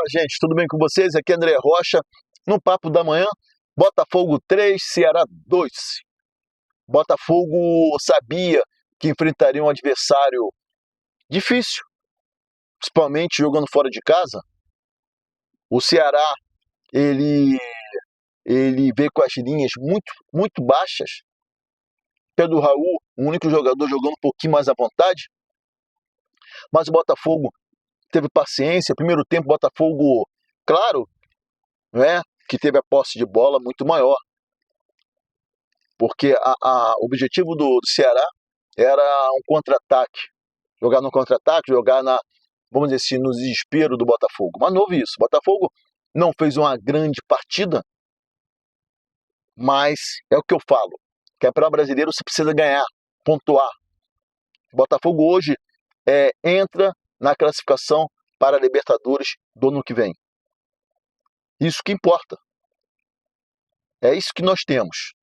gente, tudo bem com vocês? Aqui é André Rocha, no Papo da Manhã. Botafogo 3, Ceará 2. Botafogo sabia que enfrentaria um adversário difícil, principalmente jogando fora de casa. O Ceará, ele veio com as linhas muito baixas. Pedro Raul, o único jogador jogando um pouquinho mais à vontade. Mas o Botafogo teve paciência. Primeiro tempo, o Botafogo, claro, né, que teve a posse de bola muito maior. Porque o objetivo do Ceará era um contra-ataque. Jogar no contra-ataque, jogar vamos dizer assim, no desespero do Botafogo. Mas não houve isso. O Botafogo não fez uma grande partida, mas é o que eu falo. Campeonato brasileiro você precisa ganhar, pontuar. O Botafogo hoje entra na classificação para a Libertadores do ano que vem. Isso que importa. É isso que nós temos.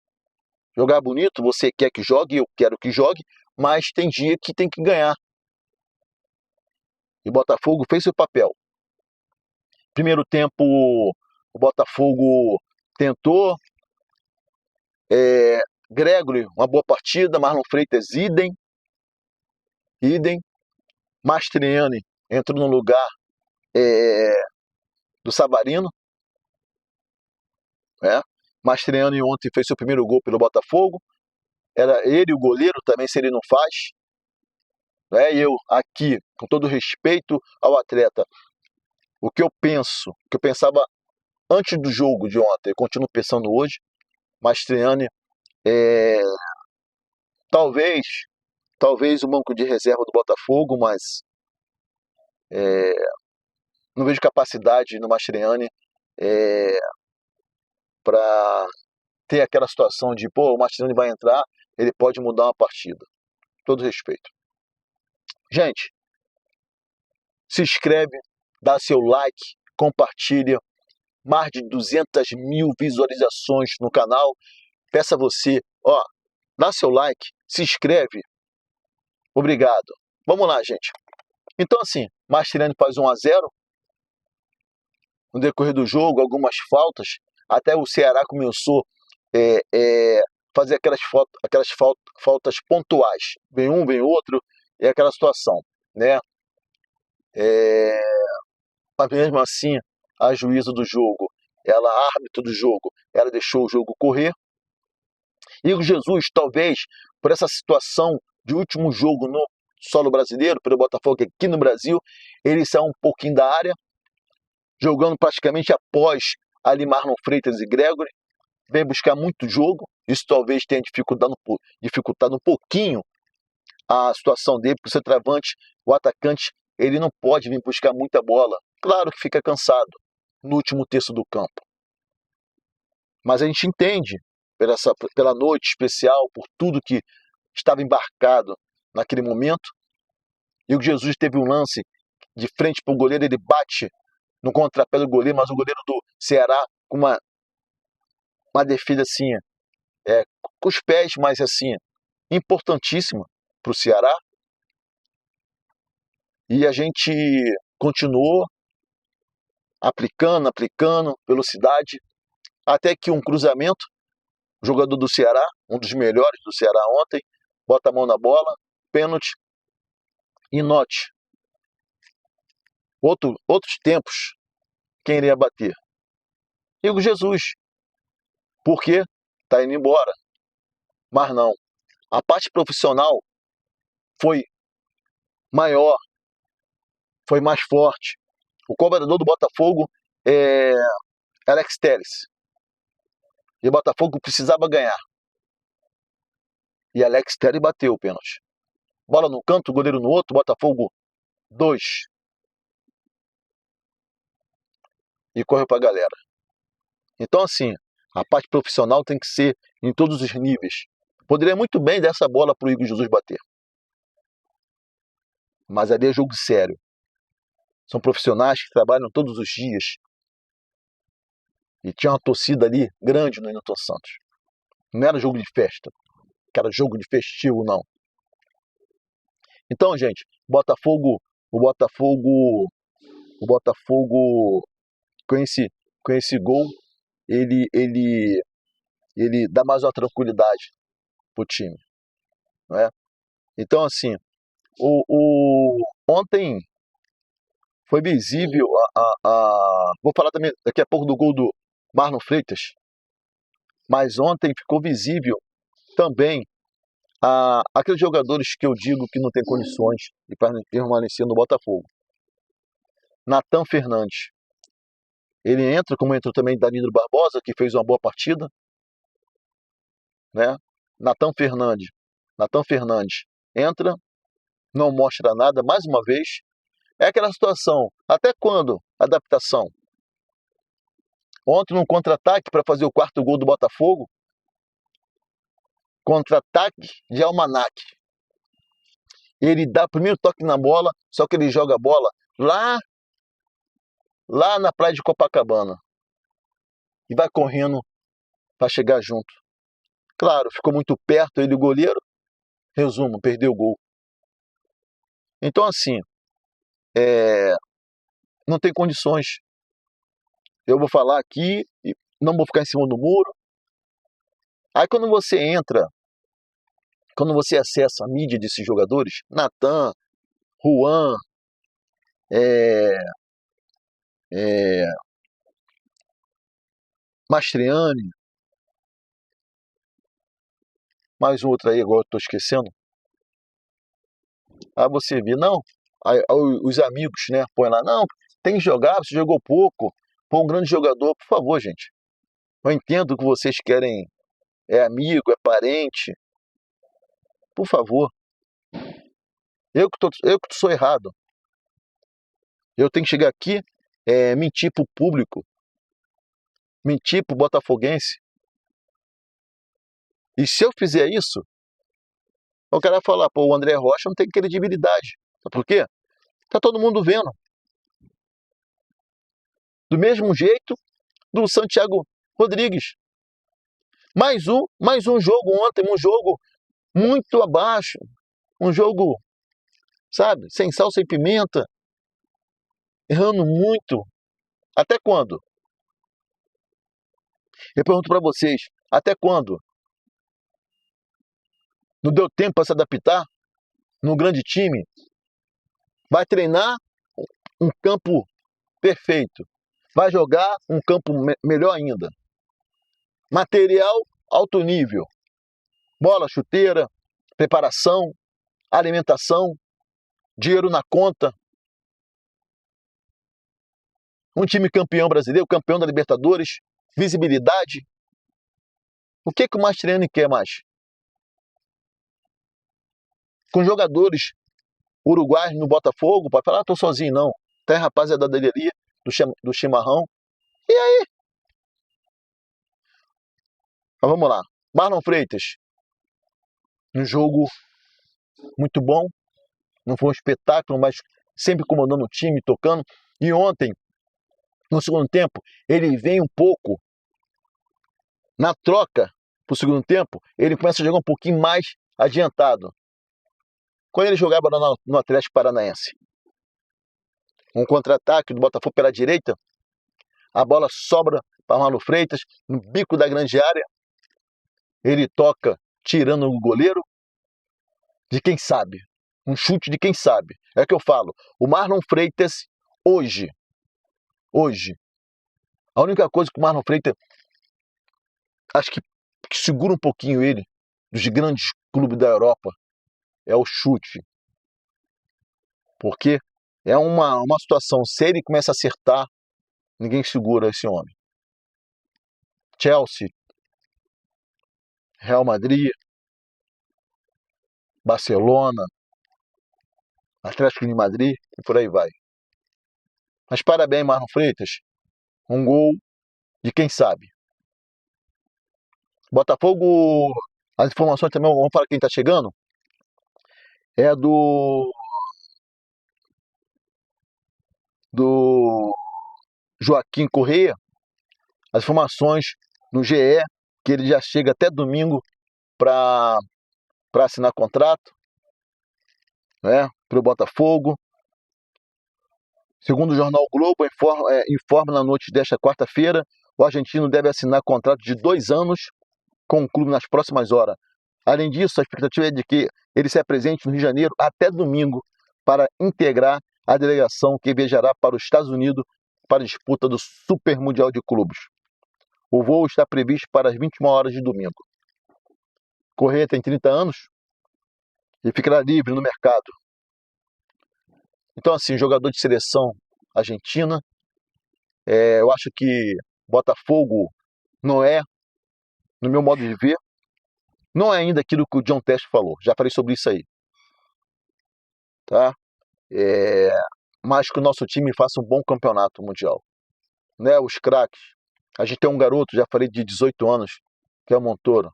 Jogar bonito, você quer que jogue, eu quero que jogue, mas tem dia que tem que ganhar. E o Botafogo fez seu papel. Primeiro tempo, o Botafogo tentou. Gregory, uma boa partida. Marlon Freitas, idem. Mastriani entrou no lugar do Savarino. Mastriani ontem fez seu primeiro gol pelo Botafogo. Era ele o goleiro também, se ele não faz. E eu aqui, com todo respeito ao atleta, o que eu pensava antes do jogo de ontem, eu continuo pensando hoje. Mastriani, talvez o banco de reserva do Botafogo, mas não vejo capacidade no Mastriani para ter aquela situação de, o Mastriani vai entrar, ele pode mudar uma partida. Todo respeito. Gente, se inscreve, dá seu like, compartilha. Mais de 200 mil visualizações no canal. Peço a você, dá seu like, se inscreve. Obrigado. Vamos lá, gente. Então, assim, Mastriani faz 1-0. No decorrer do jogo, algumas faltas. Até o Ceará começou a fazer aquelas faltas pontuais. Vem um, vem outro, é aquela situação, né? Mas mesmo assim, a juíza do jogo, árbitro do jogo, ela deixou o jogo correr. Igor Jesus, talvez, por essa situação de último jogo no solo brasileiro, pelo Botafogo aqui no Brasil, ele saiu um pouquinho da área, jogando praticamente após ali Marlon Freitas e Gregory, vem buscar muito jogo. Isso talvez tenha dificultado um pouquinho a situação dele, porque o centroavante, o atacante, ele não pode vir buscar muita bola. Claro que fica cansado no último terço do campo. Mas a gente entende pela noite especial, por tudo que estava embarcado naquele momento. E o Jesus teve um lance de frente para o goleiro, ele bate no contrapé do goleiro, mas o goleiro do Ceará com uma defesa assim, com os pés, mas assim, importantíssima para o Ceará. E a gente continuou aplicando, velocidade, até que um cruzamento, o jogador do Ceará, um dos melhores do Ceará ontem, bota a mão na bola, pênalti. E note, outros tempos, quem iria bater? Igor Jesus. Por quê? Está indo embora. Mas não. A parte profissional foi maior, foi mais forte. O cobrador do Botafogo é Alex Telles. E o Botafogo precisava ganhar. E Alex Telles bateu o pênalti. Bola no canto, o goleiro no outro, Botafogo 2. E correu para a galera. Então, assim, a parte profissional tem que ser em todos os níveis. Poderia muito bem dar essa bola para o Igor Jesus bater. Mas ali é jogo sério. São profissionais que trabalham todos os dias. E tinha uma torcida ali grande no Newton Santos. Não era jogo de festa. Que era jogo de festivo, não. Então, gente, o Botafogo com esse gol, ele dá mais uma tranquilidade pro time, não é? Então, assim, ontem foi visível vou falar também daqui a pouco do gol do Marlon Freitas, mas ontem ficou visível também aqueles jogadores que eu digo que não tem condições de permanecer no Botafogo. Nathan Fernandes. Ele entra, como entrou também Danilo Barbosa, que fez uma boa partida, né? Nathan Fernandes entra, não mostra nada, mais uma vez. É aquela situação, até quando adaptação? Ontem, num contra-ataque para fazer o quarto gol do Botafogo, contra-ataque de Almanac. Ele dá o primeiro toque na bola, só que ele joga a bola lá na praia de Copacabana. E vai correndo para chegar junto. Claro, ficou muito perto ele, o goleiro. Resumo, perdeu o gol. Então, assim, não tem condições. Eu vou falar aqui, e não vou ficar em cima do muro. Aí quando você acessa a mídia desses jogadores, Nathan, Juan, Mastriani, mais outro aí, agora estou esquecendo. Aí você vê, não, aí os amigos, né, põe lá, não, tem que jogar, você jogou pouco, põe um grande jogador, por favor, gente. Eu entendo que vocês querem, é amigo, é parente, por favor. Eu que sou errado. Eu tenho que chegar aqui, mentir pro público, mentir pro botafoguense. E se eu fizer isso, o cara vai falar, pô, o André Rocha não tem credibilidade. Sabe por quê? Tá todo mundo vendo. Do mesmo jeito do Santiago Rodrigues. Mais um jogo ontem, um jogo muito abaixo. Um jogo, sabe, sem sal, sem pimenta. Errando muito. Até quando? Eu pergunto para vocês, até quando? Não deu tempo para se adaptar num grande time? Vai treinar um campo perfeito. Vai jogar um campo melhor ainda. Material alto nível. Bola, chuteira, preparação, alimentação, dinheiro na conta. Um time campeão brasileiro, campeão da Libertadores, visibilidade. O que o Mastriani quer mais? Com jogadores uruguaios no Botafogo, pode falar, tô sozinho não. Tem rapaziada dele ali, do chimarrão. E aí? Mas vamos lá. Marlon Freitas. Um jogo muito bom. Não foi um espetáculo, mas sempre comandando o time, tocando. E ontem, no segundo tempo, ele vem um pouco na troca pro segundo tempo, ele começa a jogar um pouquinho mais adiantado. Quando ele jogava no Atlético Paranaense, um contra-ataque do Botafogo pela direita, a bola sobra para Marlon Freitas, no bico da grande área, ele toca tirando o goleiro, de quem sabe, um chute de quem sabe. É o que eu falo, o Marlon Freitas, hoje, a única coisa que o Marlon Freitas, acho que segura um pouquinho ele, dos grandes clubes da Europa, é o chute. Porque é uma situação, se ele começa a acertar, ninguém segura esse homem. Chelsea, Real Madrid, Barcelona, Atlético de Madrid e por aí vai. Mas parabéns, Marlon Freitas. Um gol de quem sabe. Botafogo, as informações também, vamos falar quem está chegando. É do Joaquim Correia. As informações no GE, que ele já chega até domingo para assinar contrato, né, para o Botafogo. Segundo o jornal Globo, informa na noite desta quarta-feira, o argentino deve assinar contrato de 2 anos com o clube nas próximas horas. Além disso, a expectativa é de que ele se apresente no Rio de Janeiro até domingo para integrar a delegação que viajará para os Estados Unidos para a disputa do Super Mundial de Clubes. O voo está previsto para as 21 horas de domingo. Correa tem 30 anos e ficará livre no mercado. Então, assim, jogador de seleção argentina, eu acho que Botafogo não é, no meu modo de ver, não é ainda aquilo que o John Test falou. Já falei sobre isso aí, tá? Mas que o nosso time faça um bom campeonato mundial, né? Os craques. A gente tem um garoto, já falei, de 18 anos, que é o Montoro.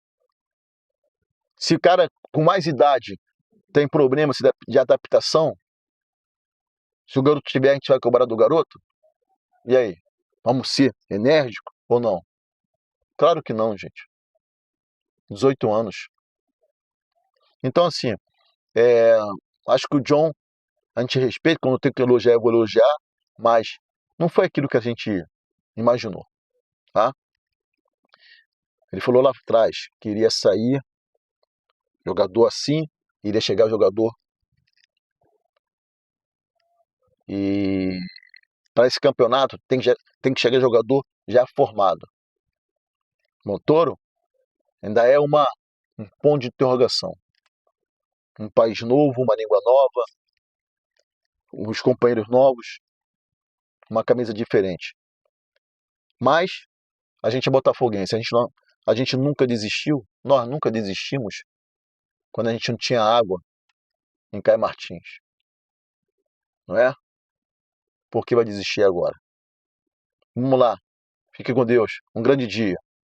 Se o cara com mais idade tem problema de adaptação, se o garoto tiver, a gente vai cobrar do garoto? E aí? Vamos ser enérgico ou não? Claro que não, gente. 18 anos. Então, assim, acho que o John, a gente respeita, quando tem que elogiar, eu vou elogiar, mas não foi aquilo que a gente imaginou, tá? Ele falou lá atrás que iria sair jogador assim, iria chegar jogador. E para esse campeonato tem que chegar jogador já formado. Montoro ainda é um ponto de interrogação. Um país novo, uma língua nova, uns companheiros novos, uma camisa diferente. Mas a gente é botafoguense, a gente nunca desistiu, nós nunca desistimos quando a gente não tinha água em Caio Martins, não é? Por que vai desistir agora? Vamos lá, fique com Deus, um grande dia.